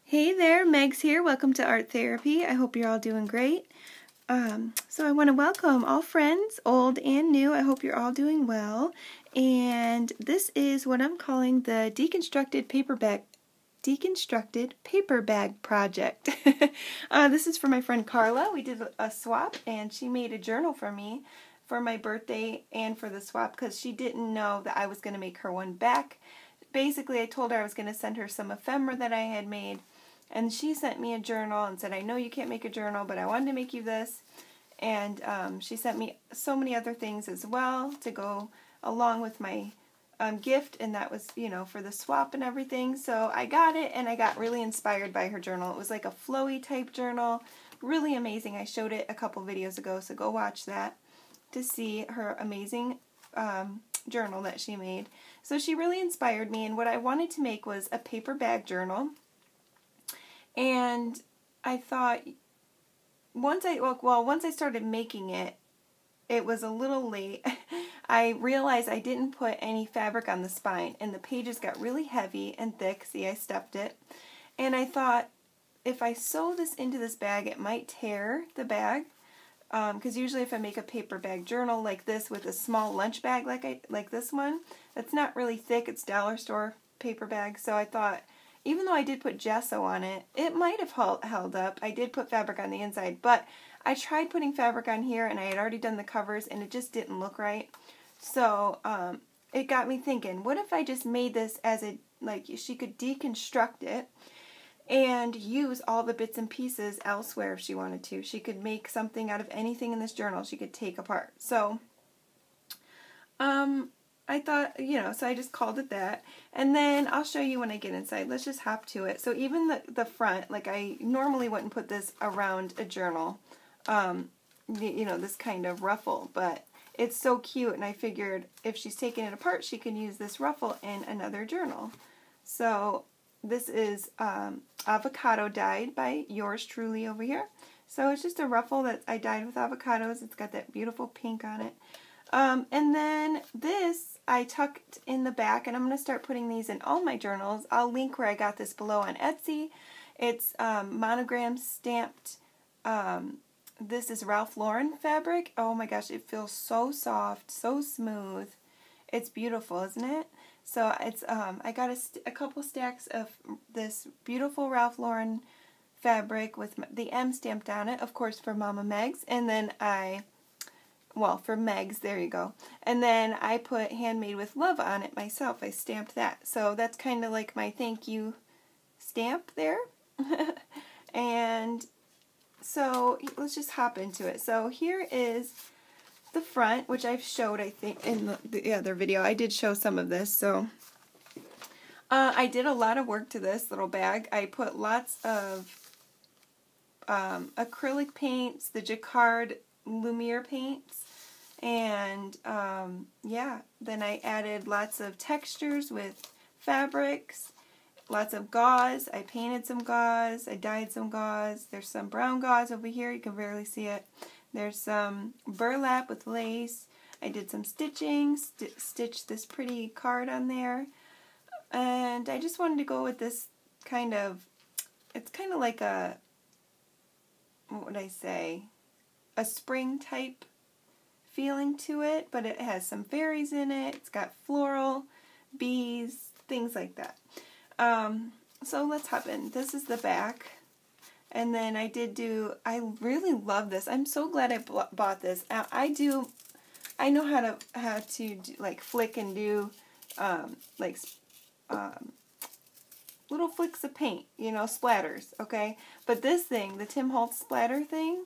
Hey there, Meg's here. Welcome to Art Therapy. I hope you're all doing great. So I want to welcome all friends, old and new. I hope you're all doing well. And this is what I'm calling the Deconstructed Paper Bag Project. This is for my friend Carla. We did a swap and she made a journal for me for my birthday and for the swap because she didn't know that I was going to make her one back. Basically, I told her I was going to send her some ephemera that I had made. And she sent me a journal and said, I know you can't make a journal, but I wanted to make you this. And she sent me so many other things as well to go along with my gift. And that was, you know, for the swap and everything. So I got it and I got really inspired by her journal. It was like a flowy type journal. Really amazing. I showed it a couple videos ago, so go watch that to see her amazing journal that she made. So she really inspired me. And what I wanted to make was a paper bag journal. And I thought, once I started making it, it was a little late. I realized I didn't put any fabric on the spine, and the pages got really heavy and thick. See, I stuffed it. And I thought, if I sew this into this bag, it might tear the bag. Because usually if I make a paper bag journal like this with a small lunch bag like this one, that's not really thick. It's dollar store paper bag. So I thought, even though I did put gesso on it, it might have held up. I did put fabric on the inside, but I tried putting fabric on here, and I had already done the covers, and it just didn't look right. So it got me thinking, what if I just made this as a, like, she could deconstruct it and use all the bits and pieces elsewhere if she wanted to. She could make something out of anything in this journal she could take apart. So I thought, you know, so I just called it that. And then I'll show you when I get inside. Let's just hop to it. So even the front, like I normally wouldn't put this around a journal, you know, this kind of ruffle, but it's so cute, and I figured if she's taking it apart, she can use this ruffle in another journal. So this is avocado dyed by yours truly over here. So it's just a ruffle that I dyed with avocados. It's got that beautiful pink on it. And then this I tucked in the back, and I'm going to start putting these in all my journals. I'll link where I got this below on Etsy. It's monogram stamped. This is Ralph Lauren fabric. Oh my gosh, it feels so soft, so smooth. It's beautiful, isn't it? So it's I got a couple stacks of this beautiful Ralph Lauren fabric with the M stamped on it, of course for Mama Meg's, and then for Meg's, there you go. And then I put Handmade with Love on it myself. I stamped that. So that's kind of like my thank you stamp there. And so let's just hop into it. So here is the front, which I've showed, I think, in the other video. I did show some of this. So I did a lot of work to this little bag. I put lots of acrylic paints, the Jacquard Lumiere paints, and yeah, then I added lots of textures with fabrics, lots of gauze. I painted some gauze, I dyed some gauze. There's some brown gauze over here, you can barely see it. There's some burlap with lace. I did some stitching, stitched this pretty card on there, and I just wanted to go with this kind of, it's kind of like a, what would I say, a spring type feeling to it, but it has some fairies in it. It's got floral, bees, things like that. So let's hop in. This is the back. And then I really love this. I'm so glad I bought this. I know how to do, like, flick and do little flicks of paint, you know, splatters, okay? But this thing, the Tim Holtz splatter thing,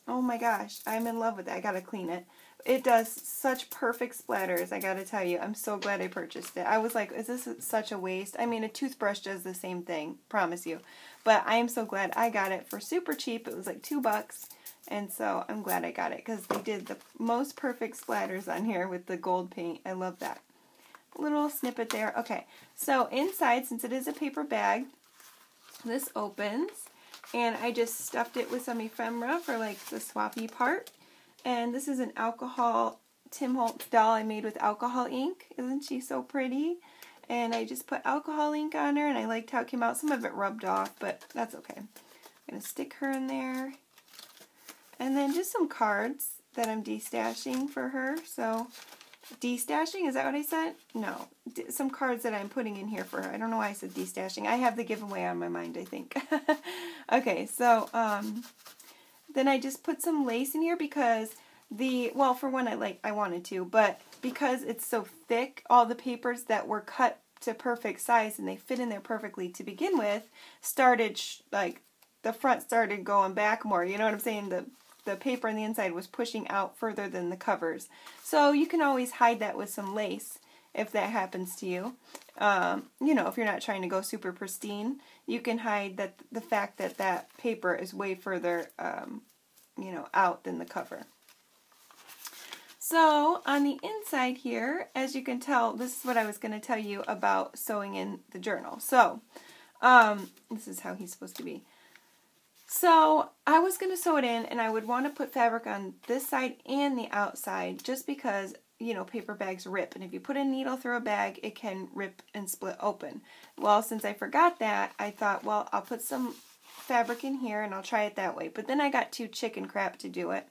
oh my gosh, I'm in love with it. I gotta clean it. It does such perfect splatters, I gotta tell you. I'm so glad I purchased it. I was like, is this such a waste? I mean, a toothbrush does the same thing, promise you. But I am so glad I got it for super cheap. It was like $2, and so I'm glad I got it because they did the most perfect splatters on here with the gold paint. I love that. Little snippet there. Okay, so inside, since it is a paper bag, this opens. And I just stuffed it with some ephemera for like the swappy part. And this is an alcohol Tim Holtz doll I made with alcohol ink. Isn't she so pretty? And I just put alcohol ink on her, and I liked how it came out. Some of it rubbed off, but that's okay. I'm going to stick her in there. And then just some cards that I'm destashing for her. So, destashing, is that what I said? No. Some cards that I'm putting in here for her. I don't know why I said destashing. I have the giveaway on my mind, I think. Okay, so, then I just put some lace in here because well, for one, I wanted to, but because it's so thick, all the papers that were cut to perfect size and they fit in there perfectly to begin with, started, the front started going back more, you know what I'm saying? The paper on the inside was pushing out further than the covers. So you can always hide that with some lace if that happens to you. You know, if you're not trying to go super pristine, you can hide the fact that that paper is way further, you know, out than the cover. So on the inside here, as you can tell, this is what I was going to tell you about sewing in the journal. So this is how he's supposed to be. So I was going to sew it in, and I would want to put fabric on this side and the outside just because, you know, paper bags rip. And if you put a needle through a bag, it can rip and split open. Well, since I forgot that, I thought, well, I'll put some fabric in here and I'll try it that way. But then I got too chicken crap to do it.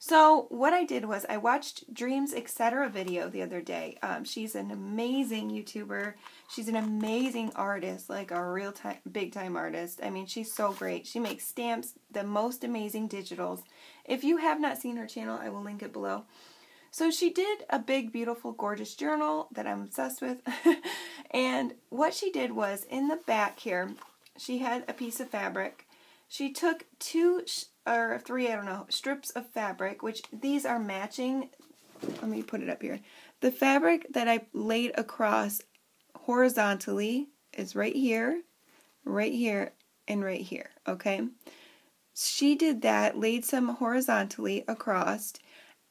So what I did was I watched DREAMZ etc. video the other day. She's an amazing YouTuber. She's an amazing artist, like a real big time artist. I mean, she's so great. She makes stamps, the most amazing digitals. If you have not seen her channel, I will link it below. So she did a big, beautiful, gorgeous journal that I'm obsessed with. And what she did was in the back here, she had a piece of fabric. She took 2 or 3, I don't know, strips of fabric, which these are matching. Let me put it up here. The fabric that I laid across horizontally is right here, and right here, okay? She did that, laid some horizontally across,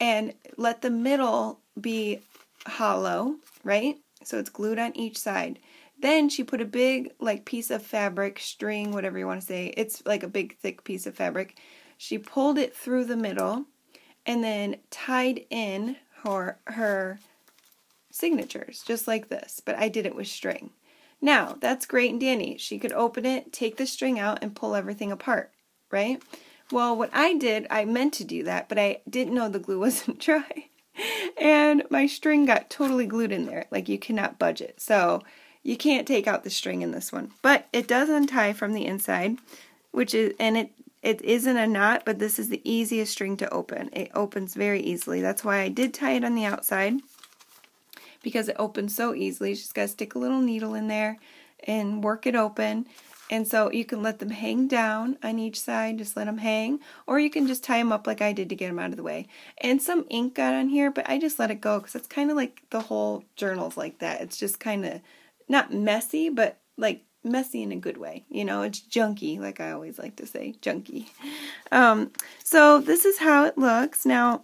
and let the middle be hollow, right? So it's glued on each side. Then she put a big, like, piece of fabric, string, whatever you want to say. It's like a big, thick piece of fabric. She pulled it through the middle and then tied in her signatures, just like this. But I did it with string. Now, that's great and dandy. She could open it, take the string out, and pull everything apart, right? Well, what I did, I meant to do that, but I didn't know the glue wasn't dry. And my string got totally glued in there. Like, you cannot budge it. So you can't take out the string in this one. But it does untie from the inside, which is, and it isn't a knot, but this is the easiest string to open. It opens very easily. That's why I did tie it on the outside, because it opens so easily. You just got to stick a little needle in there and work it open. And so you can let them hang down on each side, just let them hang, or you can just tie them up like I did to get them out of the way. And some ink got on here, but I just let it go because it's kind of like the whole journal's like that. It's just kind of not messy, but like messy in a good way. You know, it's junky, like I always like to say, junky. So this is how it looks. Now,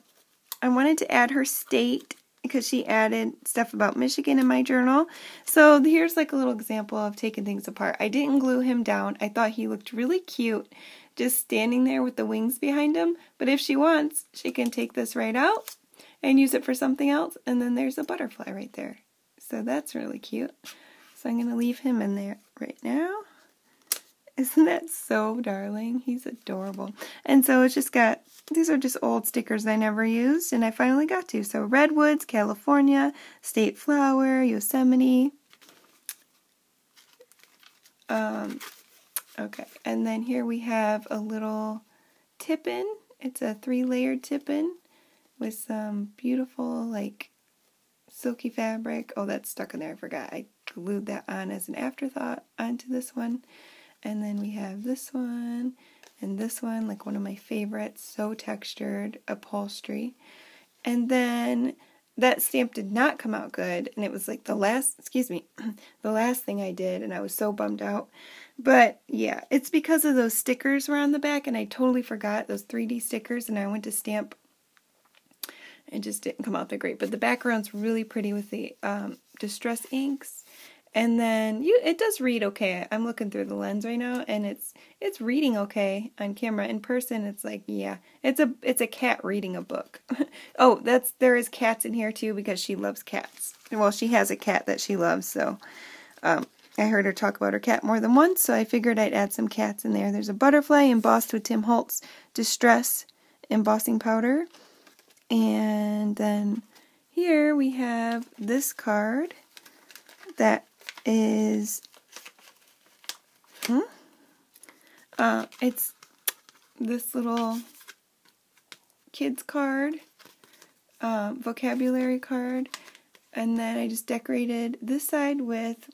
I wanted to add her state because she added stuff about Michigan in my journal. So here's like a little example of taking things apart. I didn't glue him down. I thought he looked really cute just standing there with the wings behind him. But if she wants, she can take this right out and use it for something else. And then there's a butterfly right there. So that's really cute. So I'm going to leave him in there right now. Isn't that so darling? He's adorable. And so it's just got, these are just old stickers I never used, and I finally got to. So Redwoods, California, State Flower, Yosemite. Okay, and then here we have a little tip-in. It's a 3-layered tip-in with some beautiful, like, silky fabric. Oh, that's stuck in there. I forgot. I glued that on as an afterthought onto this one. And then we have this one and this one, like one of my favorites, so textured, upholstery. And then that stamp did not come out good, and it was like the last thing I did, and I was so bummed out. But yeah, it's because of those stickers were on the back, and I totally forgot those 3D stickers, and I went to stamp. It just didn't come out that great. But the background's really pretty with the Distress inks. And then it does read okay. I'm looking through the lens right now, and it's reading okay on camera. In person, it's like, yeah, it's a cat reading a book. Oh, there is cats in here too because she loves cats. Well, she has a cat that she loves, so I heard her talk about her cat more than once, so I figured I'd add some cats in there. There's a butterfly embossed with Tim Holtz Distress embossing powder, and then here we have this card that is, it's this little kids card, vocabulary card, and then I just decorated this side with,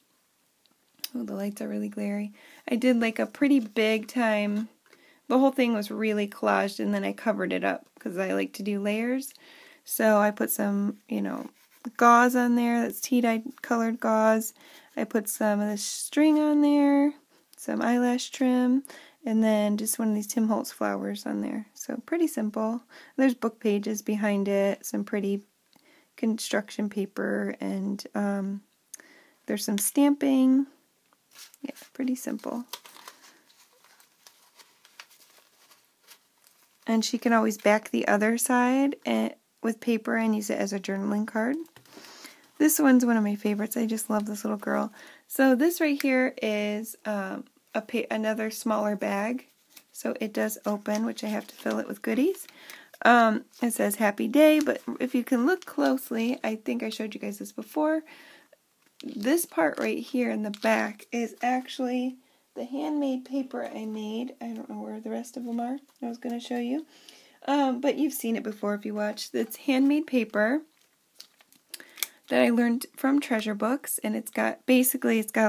oh, the lights are really glary. I did like a pretty big time, the whole thing was really collaged, and then I covered it up because I like to do layers. So I put some, gauze on there, that's tea-dye colored gauze. I put some of the string on there, some eyelash trim, and then just one of these Tim Holtz flowers on there. So pretty simple. There's book pages behind it, some pretty construction paper, and there's some stamping. Yeah, pretty simple. And she can always back the other side with paper and use it as a journaling card. This one's one of my favorites. I just love this little girl. So this right here is another smaller bag. So it does open, which I have to fill it with goodies. It says Happy Day, but if you can look closely, I think I showed you guys this before. This part right here in the back is actually the handmade paper I made. I don't know where the rest of them are. I was going to show you. But you've seen it before if you watched. It's handmade paper that I learned from treasure books, and it's got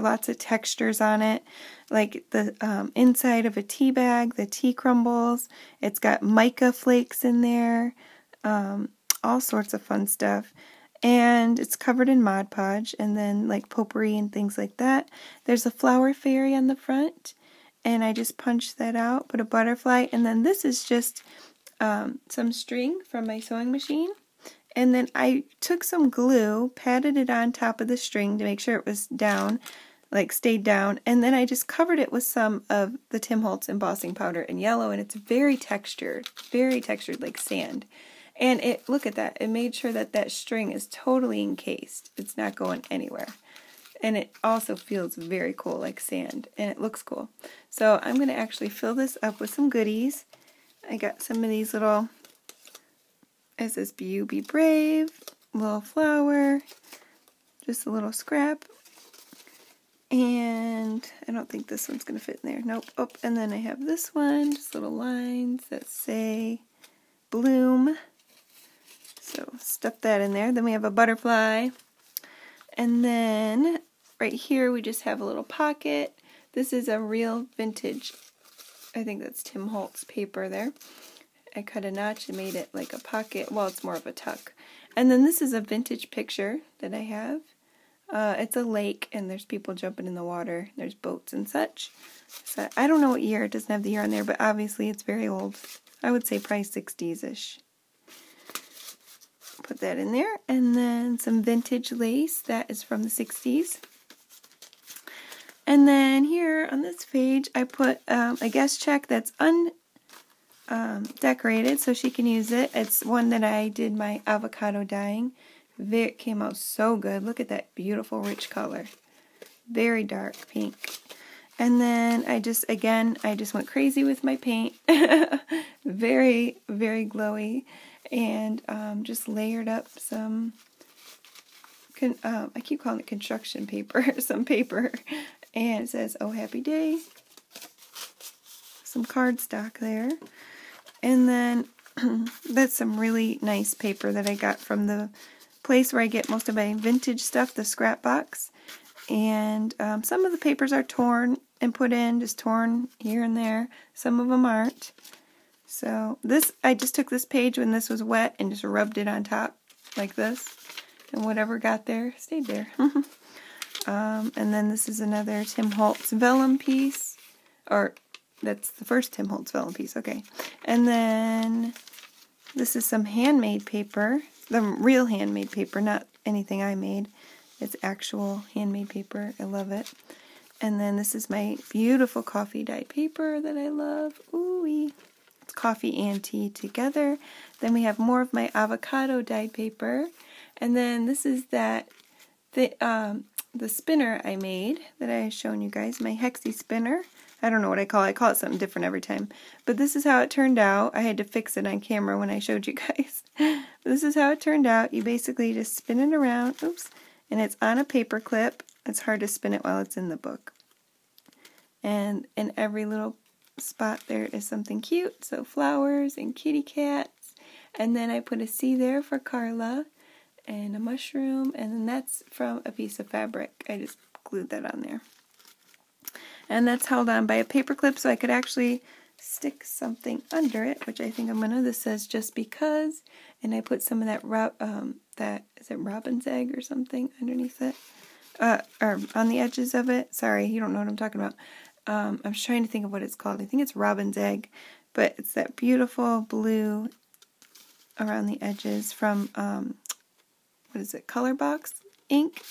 lots of textures on it, like the inside of a tea bag, the tea crumbles. It's got mica flakes in there, all sorts of fun stuff. And it's covered in Mod Podge, and then like potpourri and things like that. There's a flower fairy on the front, and I just punched that out, put a butterfly, and then this is just some string from my sewing machine. And then I took some glue, patted it on top of the string to make sure it was down, like stayed down, and then I just covered it with some of the Tim Holtz embossing powder in yellow, and it's very textured like sand. And look at that, it made sure that string is totally encased. It's not going anywhere. And it also feels very cool, like sand, and it looks cool. So I'm going to actually fill this up with some goodies. I got some of these little, it says "You Be Brave," little flower, just a little scrap. And I don't think this one's going to fit in there. Nope. Oh, and then I have this one, just little lines that say "Bloom." So stuff that in there. Then we have a butterfly. And then right here we just have a little pocket. This is a real vintage, I think that's Tim Holtz paper there. I cut a notch and made it like a pocket. Well, it's more of a tuck. And then this is a vintage picture that I have. It's a lake, and there's people jumping in the water. There's boats and such. So I don't know what year. It doesn't have the year on there, but obviously it's very old. I would say probably 60s-ish. Put that in there. And then some vintage lace. That is from the 60s. And then here on this page, I put a guest check that's decorated so she can use it. It's one that I did my avocado dyeing. It came out so good. Look at that beautiful rich color. Very dark pink. And then I just went crazy with my paint. Very, very glowy. And just layered up some, I keep calling it construction paper, some paper. And it says, "Oh, Happy Day." Some cardstock there. And then that's some really nice paper that I got from the place where I get most of my vintage stuff, the scrap box. And some of the papers are torn and put in, just torn here and there. Some of them aren't. So I just took this page when this was wet and just rubbed it on top like this. And whatever got there stayed there. And then this is another Tim Holtz vellum piece. Or that's the first Tim Holtz vellum piece, okay. And then this is some handmade paper, the real handmade paper, not anything I made. It's actual handmade paper. I love it. And then this is my beautiful coffee dyed paper that I love. Ooh-wee. It's coffee and tea together. Then we have more of my avocado dyed paper. And then this is the spinner I made that I shown you guys, my hexie spinner. I don't know what I call it. I call it something different every time. But this is how it turned out. I had to fix it on camera when I showed you guys. This is how it turned out. You basically just spin it around. Oops. And it's on a paper clip. It's hard to spin it while it's in the book. And in every little spot there is something cute. So flowers and kitty cats. And then I put a C there for Carla. And a mushroom. And then that's from a piece of fabric. I just glued that on there. And that's held on by a paper clip so I could actually stick something under it, which I think I'm gonna. This says just because, and I put some of that is it robin's egg or something underneath it, or on the edges of it. Sorry, you don't know what I'm talking about. I'm just trying to think of what it's called. I think it's robin's egg, but it's that beautiful blue around the edges from what is it? Color Box ink.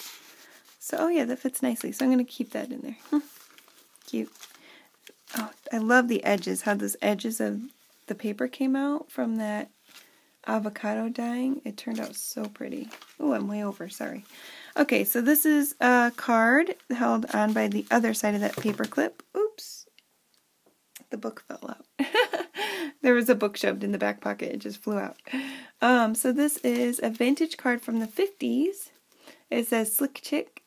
So oh yeah, that fits nicely. So I'm gonna keep that in there. Cute. Oh, I love the edges, how those edges of the paper came out from that avocado dyeing. It turned out so pretty. Oh, I'm way over, sorry. Okay, so this is a card held on by the other side of that paper clip. Oops. The book fell out. There was a book shoved in the back pocket. It just flew out. So this is a vintage card from the 50s. It says Slick Chick.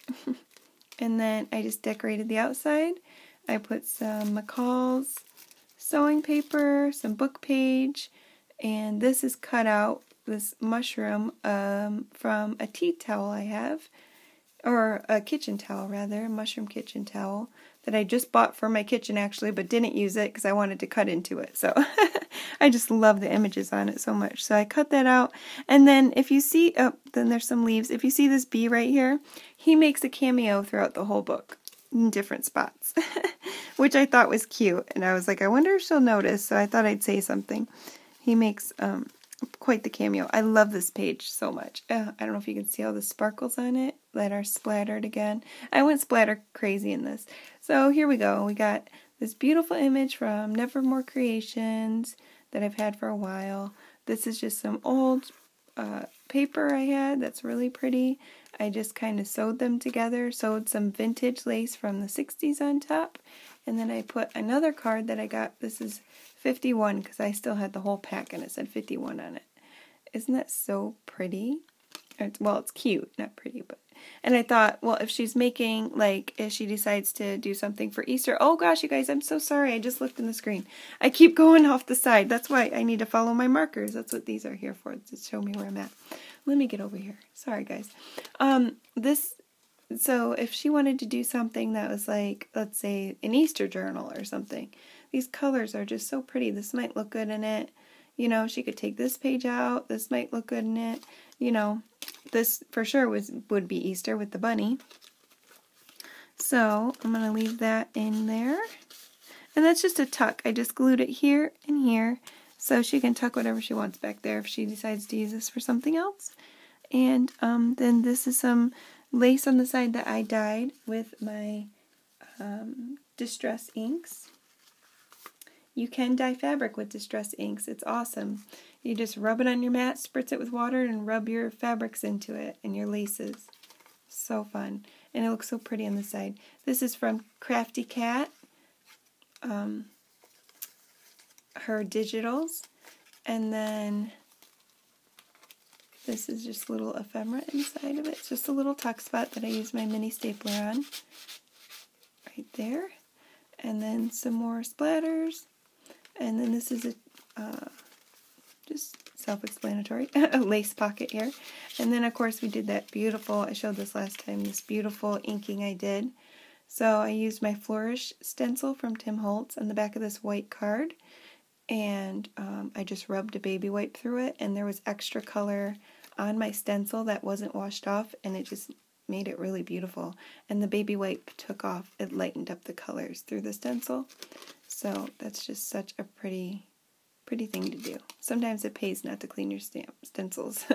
And then I just decorated the outside. I put some McCall's sewing paper, some book page, and this is cut out, this mushroom, from a tea towel I have, or a kitchen towel rather, a mushroom kitchen towel that I just bought for my kitchen actually, but didn't use it because I wanted to cut into it. So I just love the images on it so much. So I cut that out, and then if you see, oh, then there's some leaves. If you see this bee right here, he makes a cameo throughout the whole book in different spots, which I thought was cute. And I was like, I wonder if she'll notice. So I thought I'd say something. He makes quite the cameo. I love this page so much. I don't know if you can see all the sparkles on it that are splattered again. I went splatter crazy in this. So here we go. We got this beautiful image from Nevermore Creations that I've had for a while. This is just some old paper I had that's really pretty. I just kind of sewed them together, sewed some vintage lace from the 60s on top, and then I put another card that I got. This is 51 because I still had the whole pack and it said 51 on it. Isn't that so pretty? Well, it's cute, not pretty, but. And I thought, well, if she's making, like, if she decides to do something for Easter. Oh gosh, you guys, I'm so sorry. I just looked in the screen. I keep going off the side. That's why I need to follow my markers. That's what these are here for, to show me where I'm at. Let me get over here. Sorry, guys. So if she wanted to do something that was like, let's say, an Easter journal or something, these colors are just so pretty. This might look good in it. You know, she could take this page out. This might look good in it. You know, this for sure would be Easter with the bunny. So I'm going to leave that in there. And that's just a tuck. I just glued it here and here. So she can tuck whatever she wants back there if she decides to use this for something else. And then this is some lace on the side that I dyed with my Distress inks. You can dye fabric with Distress inks. It's awesome. You just rub it on your mat, spritz it with water, and rub your fabrics into it and your laces. So fun. And it looks so pretty on the side. This is from Crafty Cat. Her digitals. And then this is just little ephemera inside of it. It's just a little tuck spot that I use my mini stapler on. Right there. And then some more splatters. And then this is a just self-explanatory, a lace pocket here. And then, of course, we did that beautiful, I showed this last time, this beautiful inking I did. So I used my Flourish stencil from Tim Holtz on the back of this white card. And I just rubbed a baby wipe through it. And there was extra color on my stencil that wasn't washed off. And it just made it really beautiful. And the baby wipe took off, it lightened up the colors through the stencil. So that's just such a pretty thing to do. Sometimes it pays not to clean your stencils.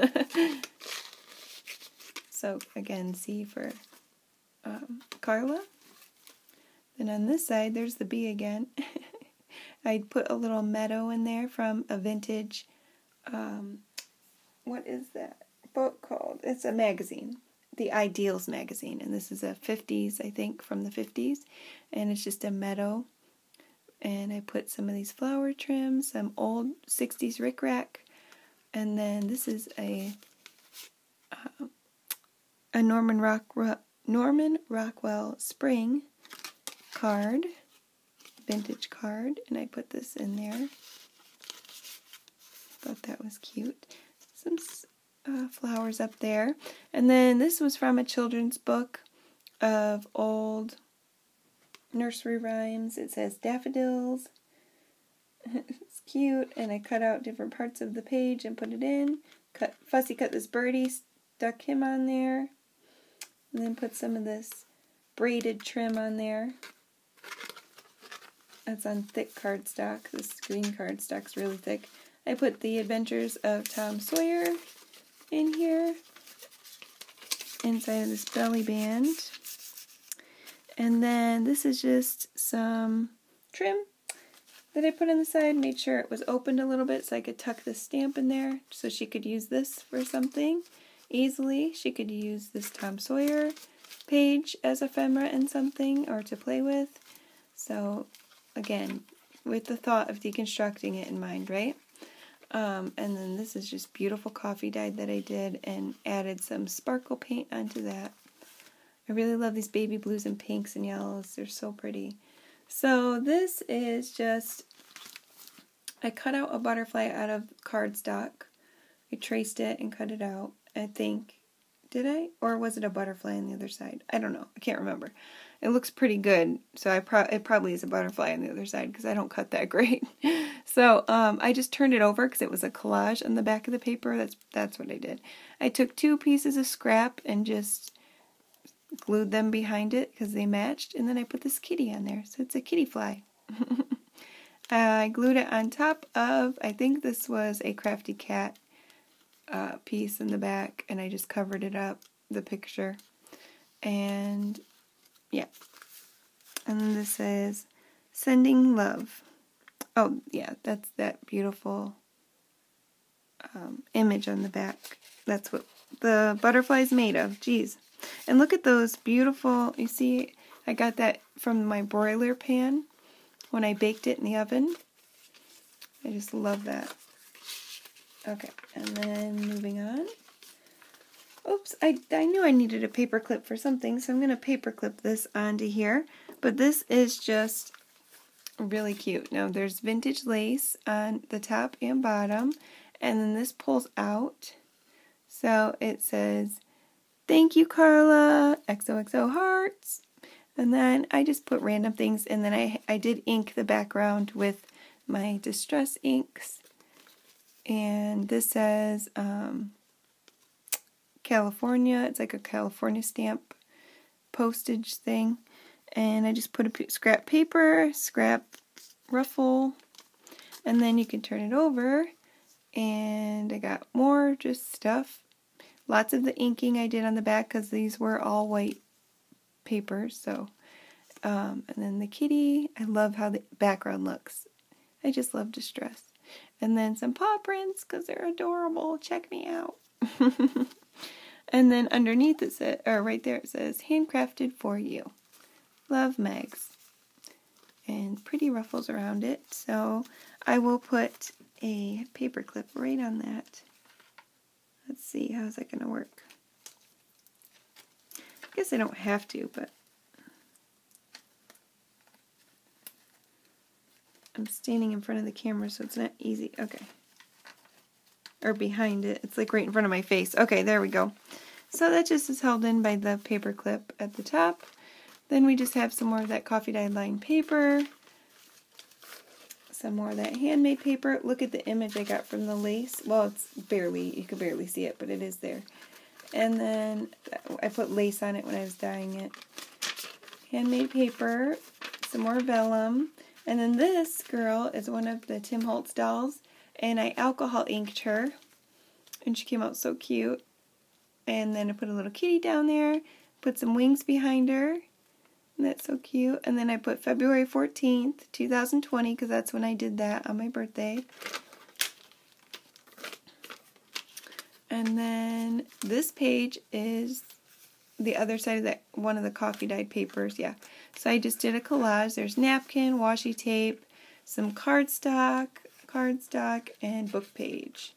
So again, C for Carla. Then on this side, there's the B again. I put a little meadow in there from a vintage, what is that book called? It's a magazine, the Ideals magazine, and this is a 50s, I think, from the 50s, and it's just a meadow. And I put some of these flower trims, some old 60s rickrack, and then this is a Norman Rockwell spring card, vintage card, and I put this in there. Thought that was cute. Some flowers up there. And then this was from a children's book of old nursery rhymes. It says daffodils. It's cute. And I cut out different parts of the page and put it in. Fussy cut this birdie, stuck him on there. And then put some of this braided trim on there. That's on thick cardstock. This green cardstock's really thick. I put the Adventures of Tom Sawyer in here, inside of this belly band. And then this is just some trim that I put on the side. Made sure it was opened a little bit so I could tuck the stamp in there so she could use this for something easily. She could use this Tom Sawyer page as ephemera and something, or to play with. So again, with the thought of deconstructing it in mind, right? And then this is just beautiful coffee dye that I did and added some sparkle paint onto that. I really love these baby blues and pinks and yellows. They're so pretty. So this is just, I cut out a butterfly out of cardstock. I traced it and cut it out. I think, did I? Or was it a butterfly on the other side? I don't know. I can't remember. It looks pretty good, so it probably is a butterfly on the other side because I don't cut that great. So I just turned it over because it was a collage on the back of the paper. That's what I did. I took 2 pieces of scrap and just glued them behind it because they matched, and then I put this kitty on there, so it's a kitty fly. I glued it on top of, I think this was a Crafty Cat piece in the back, and I just covered it up, the picture, and yeah. And then this says, sending love. Oh, yeah, that's that beautiful image on the back. That's what the butterfly's made of. Geez. And look at those beautiful, you see, I got that from my broiler pan when I baked it in the oven. I just love that. Okay, and then moving on. Oops, I knew I needed a paper clip for something, so I'm going to paper clip this onto here. But this is just really cute. Now, there's vintage lace on the top and bottom, and then this pulls out. So it says, thank you, Carla, XOXO hearts. And then I just put random things, and then I did ink the background with my Distress inks. And this says, California. It's like a California stamp postage thing. And I just put a scrap paper, scrap ruffle, and then you can turn it over. And I got more just stuff. Lots of the inking I did on the back because these were all white papers. So, and then the kitty. I love how the background looks. I just love Distress. And then some paw prints because they're adorable. Check me out. And then underneath it says, or right there it says, handcrafted for you. Love, Megs. And pretty ruffles around it. So I will put a paper clip right on that. Let's see, how's that going to work? I guess I don't have to, but I'm standing in front of the camera, so it's not easy. Okay. Or behind it. It's like right in front of my face. Okay, there we go. So that just is held in by the paper clip at the top. Then we just have some more of that coffee dye lined paper. Some more of that handmade paper. Look at the image I got from the lace. Well, it's barely, you can barely see it, but it is there. And then I put lace on it when I was dyeing it. Handmade paper. Some more vellum. And then this girl is one of the Tim Holtz dolls. And I alcohol inked her. And she came out so cute. And then I put a little kitty down there, put some wings behind her. And that's so cute. And then I put February 14th, 2020, because that's when I did that on my birthday. And then this page is the other side of that, one of the coffee dyed papers, yeah. So I just did a collage. There's napkin, washi tape, some cardstock, and book page.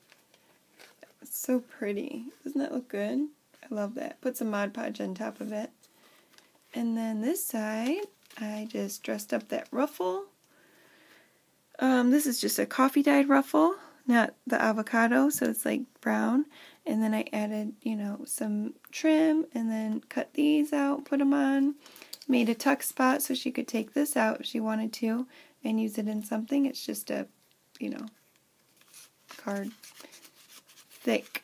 It's so pretty. Doesn't that look good? I love that. Put some Mod Podge on top of it. And then this side, I just dressed up that ruffle. This is just a coffee dyed ruffle, not the avocado, so it's like brown. And then I added, you know, some trim and then cut these out, put them on. Made a tuck spot so she could take this out if she wanted to and use it in something. It's just a, you know, card thick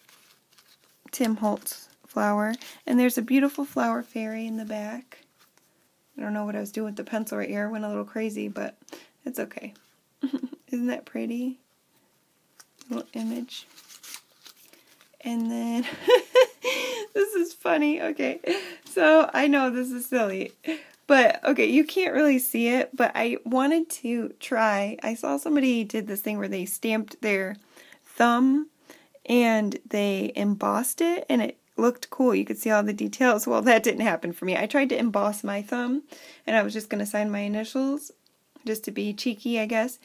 Tim Holtz flower. And there's a beautiful flower fairy in the back. I don't know what I was doing with the pencil right here. It went a little crazy, but it's okay. Isn't that pretty? Little image. And then, this is funny. Okay, so I know this is silly. But, okay, you can't really see it, but I wanted to try. I saw somebody did this thing where they stamped their thumb and they embossed it, and it looked cool. You could see all the details. Well, that didn't happen for me. I tried to emboss my thumb, and I was just going to sign my initials, just to be cheeky, I guess.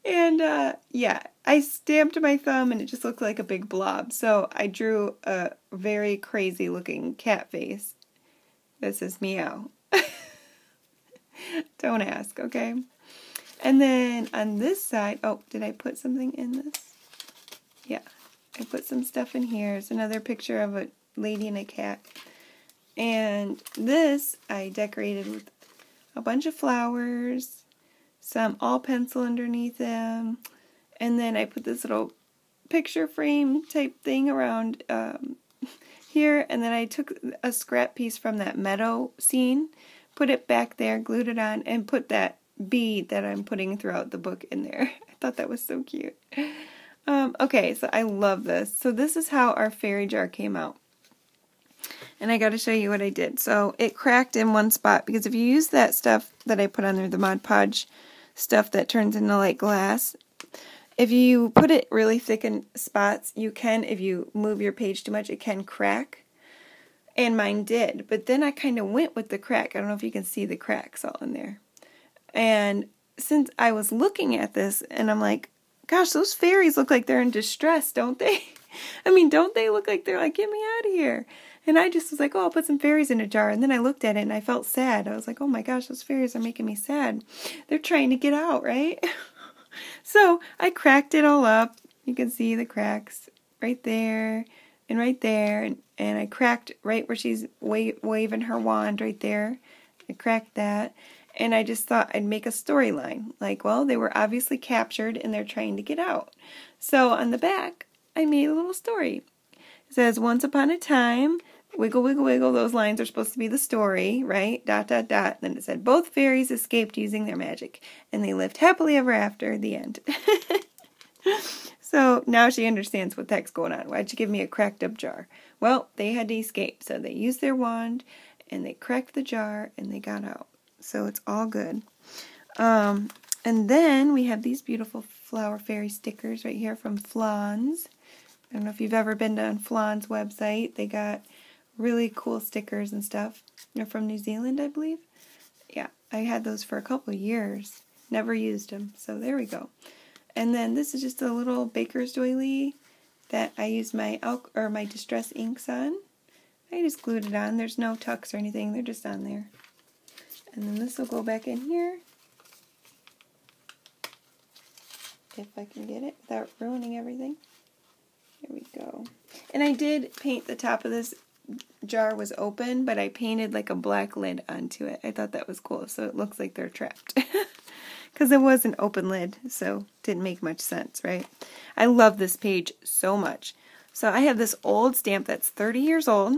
And yeah, I stamped my thumb, and it just looked like a big blob. So I drew a very crazy looking cat face. This is meow. Don't ask, okay? And then on this side, oh, did I put something in this? Yeah, I put some stuff in here. It's another picture of a lady and a cat. And this I decorated with a bunch of flowers, some all pencil underneath them, and then I put this little picture frame type thing around here, and then I took a scrap piece from that meadow scene, put it back there, glued it on, and put that bead that I'm putting throughout the book in there. I thought that was so cute. Okay, so I love this. So this is how our fairy jar came out. And I got to show you what I did. So it cracked in one spot, because if you use that stuff that I put on there, the Mod Podge stuff that turns into like glass, if you put it really thick in spots, you can, if you move your page too much, it can crack. And mine did. But then I kind of went with the crack. I don't know if you can see the cracks all in there. And since I was looking at this, and I'm like, gosh, those fairies look like they're in distress, don't they? I mean, don't they look like they're like, get me out of here? And I just was like, oh, I'll put some fairies in a jar. And then I looked at it and I felt sad. I was like, oh my gosh, those fairies are making me sad. They're trying to get out, right? So I cracked it all up. You can see the cracks right there and right there. And I cracked right where she's waving her wand right there. I cracked that. And I just thought I'd make a storyline. Like, well, they were obviously captured and they're trying to get out. So on the back, I made a little story. It says, once upon a time, wiggle, wiggle, wiggle. Those lines are supposed to be the story, right? Dot, dot, dot. Then it said, both fairies escaped using their magic, and they lived happily ever after, the end. So now she understands what the heck's going on. Why'd you give me a cracked up jar? Well, they had to escape. So they used their wand, and they cracked the jar, and they got out. So it's all good. And then we have these beautiful flower fairy stickers right here from Flans. I don't know if you've ever been to Flans' website. They got really cool stickers and stuff. They're from New Zealand, I believe. Yeah, I had those for a couple of years. Never used them. So there we go. And then this is just a little baker's doily that I used my Distress inks on. I just glued it on. There's no tucks or anything. They're just on there. And then this will go back in here, if I can get it without ruining everything. There we go. And I did paint the top of this jar was open, but I painted like a black lid onto it. I thought that was cool, so it looks like they're trapped. Because it was an open lid, so it didn't make much sense, right? I love this page so much. So I have this old stamp that's 30 years old.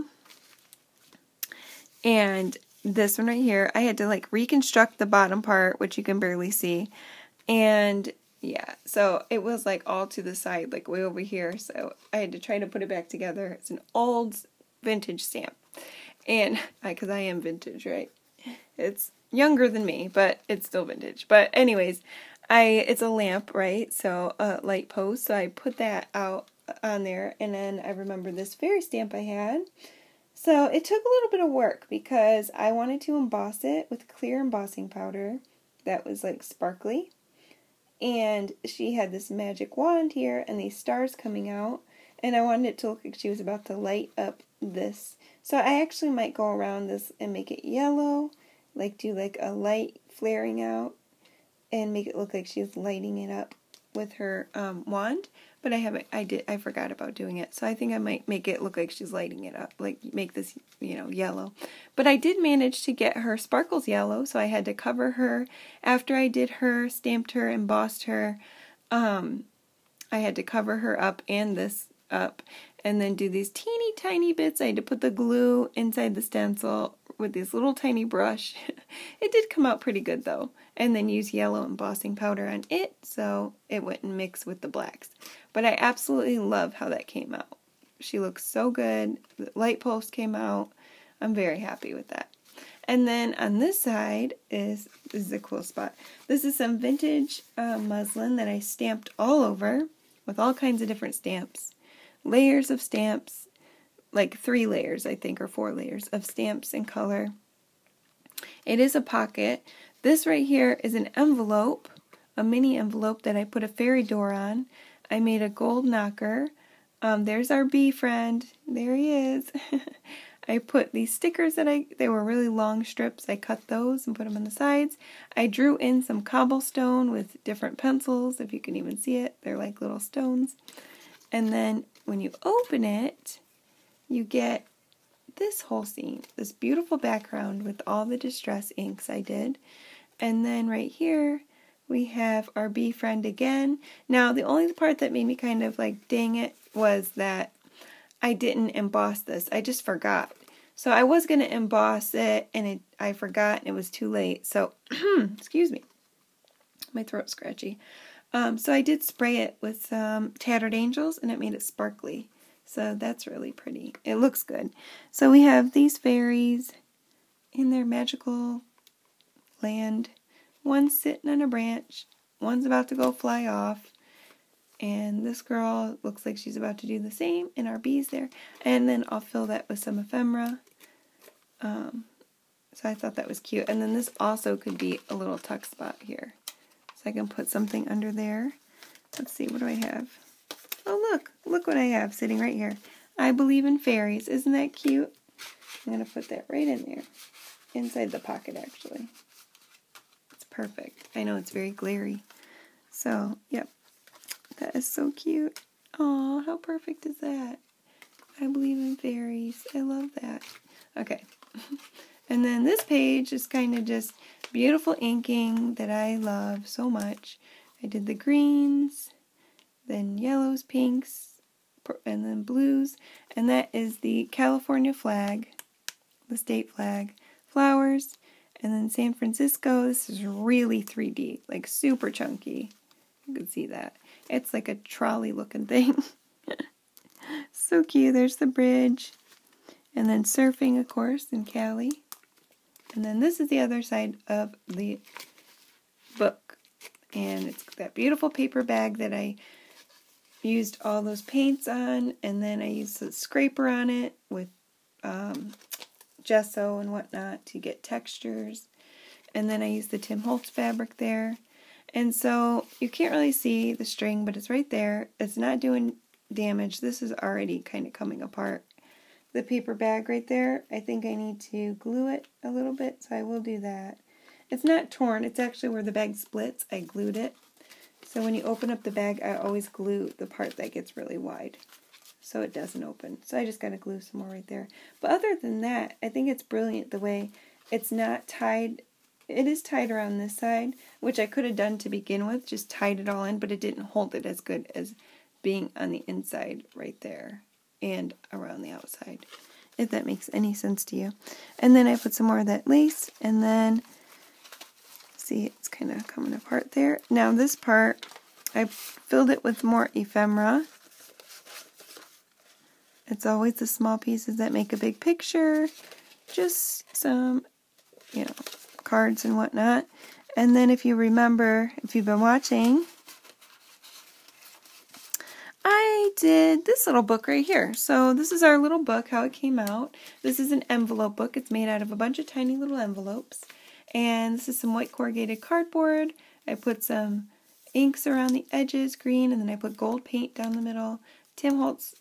And this one right here, I had to like reconstruct the bottom part, which you can barely see. And Yeah, so it was like all to the side, like way over here, so I had to try to put it back together. It's an old vintage stamp, and because I am vintage, right? It's younger than me, but it's still vintage. But anyways, it's a lamp, right? So a light post, so I put that out on there, and then I remember this fairy stamp I had. So it took a little bit of work because I wanted to emboss it with clear embossing powder that was like sparkly. And she had this magic wand here and these stars coming out. And I wanted it to look like she was about to light up this. So I actually might go around this and make it yellow. Like do like a light flaring out. And make it look like she's lighting it up with her wand. But I forgot about doing it. So I think I might make it look like she's lighting it up. Like make this, yellow. But I did manage to get her sparkles yellow. So I had to cover her. After I did her, stamped her, embossed her, I had to cover her up and this up. And then do these teeny tiny bits. I had to put the glue inside the stencil with this little tiny brush. It did come out pretty good though. And then use yellow embossing powder on it so it wouldn't mix with the blacks. But I absolutely love how that came out. She looks so good. The light post came out. I'm very happy with that. And then on this side this is a cool spot. This is some vintage muslin that I stamped all over with all kinds of different stamps. Layers of stamps, like 3 layers I think, or 4 layers of stamps in color. It is a pocket. This right here is an envelope, a mini envelope that I put a fairy door on. I made a gold knocker. There's our bee friend. There he is. I put these stickers they were really long strips. I cut those and put them on the sides. I drew in some cobblestone with different pencils, if you can even see it. They're like little stones. And then when you open it, you get this whole scene, this beautiful background with all the distress inks I did. And then right here, we have our bee friend again. Now, the only part that made me kind of like, dang it, was that I didn't emboss this. I just forgot. So I was going to emboss it, and I forgot, and it was too late. So, excuse me. My throat's scratchy. So I did spray it with some Tattered Angels, and it made it sparkly. So that's really pretty. It looks good. So we have these fairies in their magical land. One's sitting on a branch. One's about to go fly off. And this girl looks like she's about to do the same. And our bee's there. And then I'll fill that with some ephemera. So I thought that was cute. And then this also could be a little tuck spot here. So I can put something under there. Let's see, what do I have? Oh, look what I have sitting right here. I believe in fairies. Isn't that cute? I'm going to put that right in there. Inside the pocket, actually. It's perfect. I know it's very glary. So, yep. That is so cute. Aw, how perfect is that? I believe in fairies. I love that. Okay. And then this page is kind of just beautiful inking that I love so much. I did the greens, then yellows, pinks, and then blues. And that is the California flag, the state flag, flowers, and then San Francisco. This is really 3D, like super chunky. You can see that. It's like a trolley looking thing. So cute. There's the bridge. And then surfing, of course, in Cali. And then this is the other side of the book. And it's that beautiful paper bag that I used all those paints on. And then I used the scraper on it with gesso and whatnot to get textures. And then I used the Tim Holtz fabric there. And so you can't really see the string, but it's right there. It's not doing damage. This is already kind of coming apart. The paper bag right there, I think I need to glue it a little bit, so I will do that. It's not torn. It's actually where the bag splits. I glued it. So when you open up the bag, I always glue the part that gets really wide so it doesn't open. So I just got to glue some more right there. But other than that, I think it's brilliant the way it's not tied. It is tied around this side, which I could have done to begin with, just tied it all in, but it didn't hold it as good as being on the inside right there and around the outside, if that makes any sense to you. And then I put some more of that lace, and then, see, it's kind of coming apart there. Now this part, I filled it with more ephemera. It's always the small pieces that make a big picture. Just some, cards and whatnot. And then if you remember, if you've been watching, I did this little book right here. So this is our little book, how it came out. This is an envelope book. It's made out of a bunch of tiny little envelopes. And this is some white corrugated cardboard. I put some inks around the edges, green, and then I put gold paint down the middle. Tim Holtz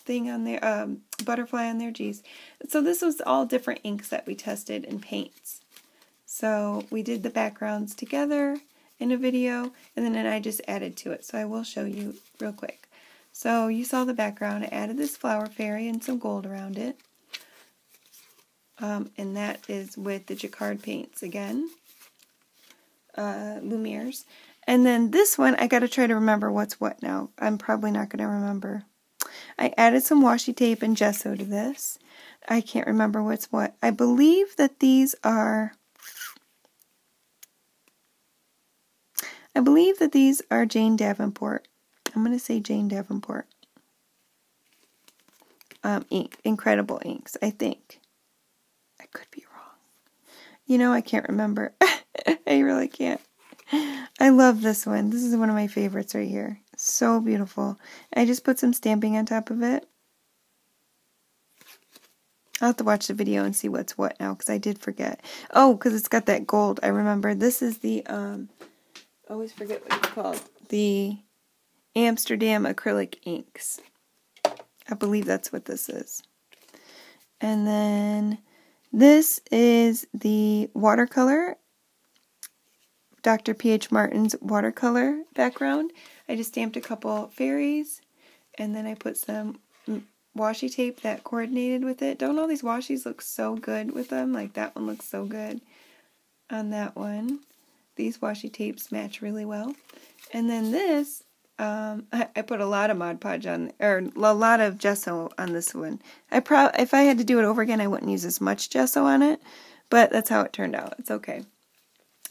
thing on there, butterfly on there, geez. So this was all different inks that we tested and paints. So we did the backgrounds together in a video, and then I just added to it. So I will show you real quick. So you saw the background. I added this flower fairy and some gold around it. And that is with the Jacquard paints again. Lumiere's. And then this one, I got to try to remember what's what now. I'm probably not going to remember. I added some washi tape and gesso to this. I can't remember what's what. I believe that these are... Jane Davenport. I'm going to say Jane Davenport. Ink. Incredible inks, I think. I could be wrong. I can't remember. I really can't. I love this one. This is one of my favorites right here. So beautiful. I just put some stamping on top of it. I'll have to watch the video and see what's what now, because I did forget. Oh, because it's got that gold. I remember. This is the, I always forget what it's called. The Amsterdam acrylic inks. I believe that's what this is. And then this is the watercolor. Dr. P.H. Martin's watercolor background. I just stamped a couple fairies, and then I put some washi tape that coordinated with it. Don't all these washies look so good with them? Like that one looks so good on that one. These washi tapes match really well. And then this, I put a lot of Mod Podge on, or a lot of gesso on this one. If I had to do it over again, I wouldn't use as much gesso on it, but that's how it turned out. It's okay.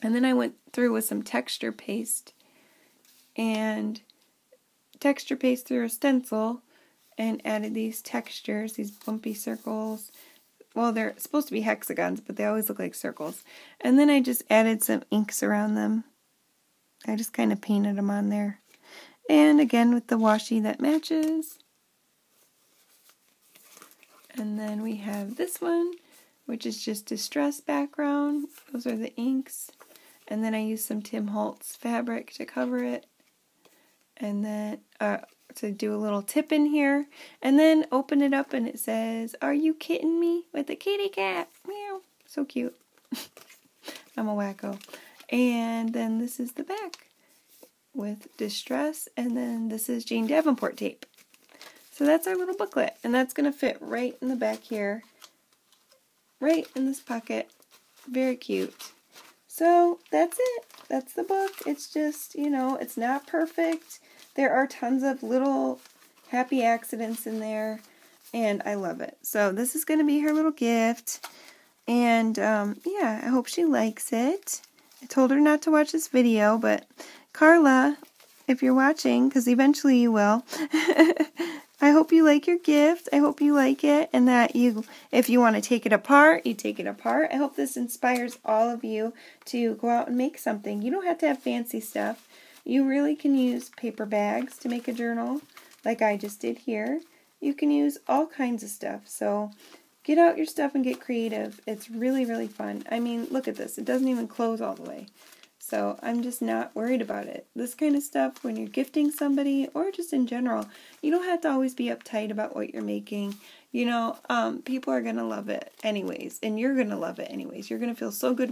And then I went through with some texture paste through a stencil and added these textures, these bumpy circles. Well, they're supposed to be hexagons, but they always look like circles. And then I just added some inks around them. I just kind of painted them on there. And again with the washi that matches. And then we have this one, which is just distress background. Those are the inks. And then I used some Tim Holtz fabric to cover it. And then to do a little tip in here. And then open it up and it says, "Are you kidding me?" with a kitty cat. Meow. So cute. I'm a wacko. And then this is the back with distress. And then this is Jane Davenport tape. So that's our little booklet. And that's going to fit right in the back here. Right in this pocket. Very cute. So that's it. That's the book. It's just, it's not perfect. There are tons of little happy accidents in there, and I love it. So this is going to be her little gift, and yeah, I hope she likes it. I told her not to watch this video, but Carla, if you're watching, because eventually you will, I hope you like your gift. I hope you like it, and that if you want to take it apart, you take it apart. I hope this inspires all of you to go out and make something. You don't have to have fancy stuff. You really can use paper bags to make a journal, like I just did here. You can use all kinds of stuff. So get out your stuff and get creative. It's really, really fun. I mean, look at this. It doesn't even close all the way. So I'm just not worried about it. This kind of stuff, when you're gifting somebody, or just in general, you don't have to always be uptight about what you're making. People are going to love it anyways, and you're going to love it anyways. You're going to feel so good when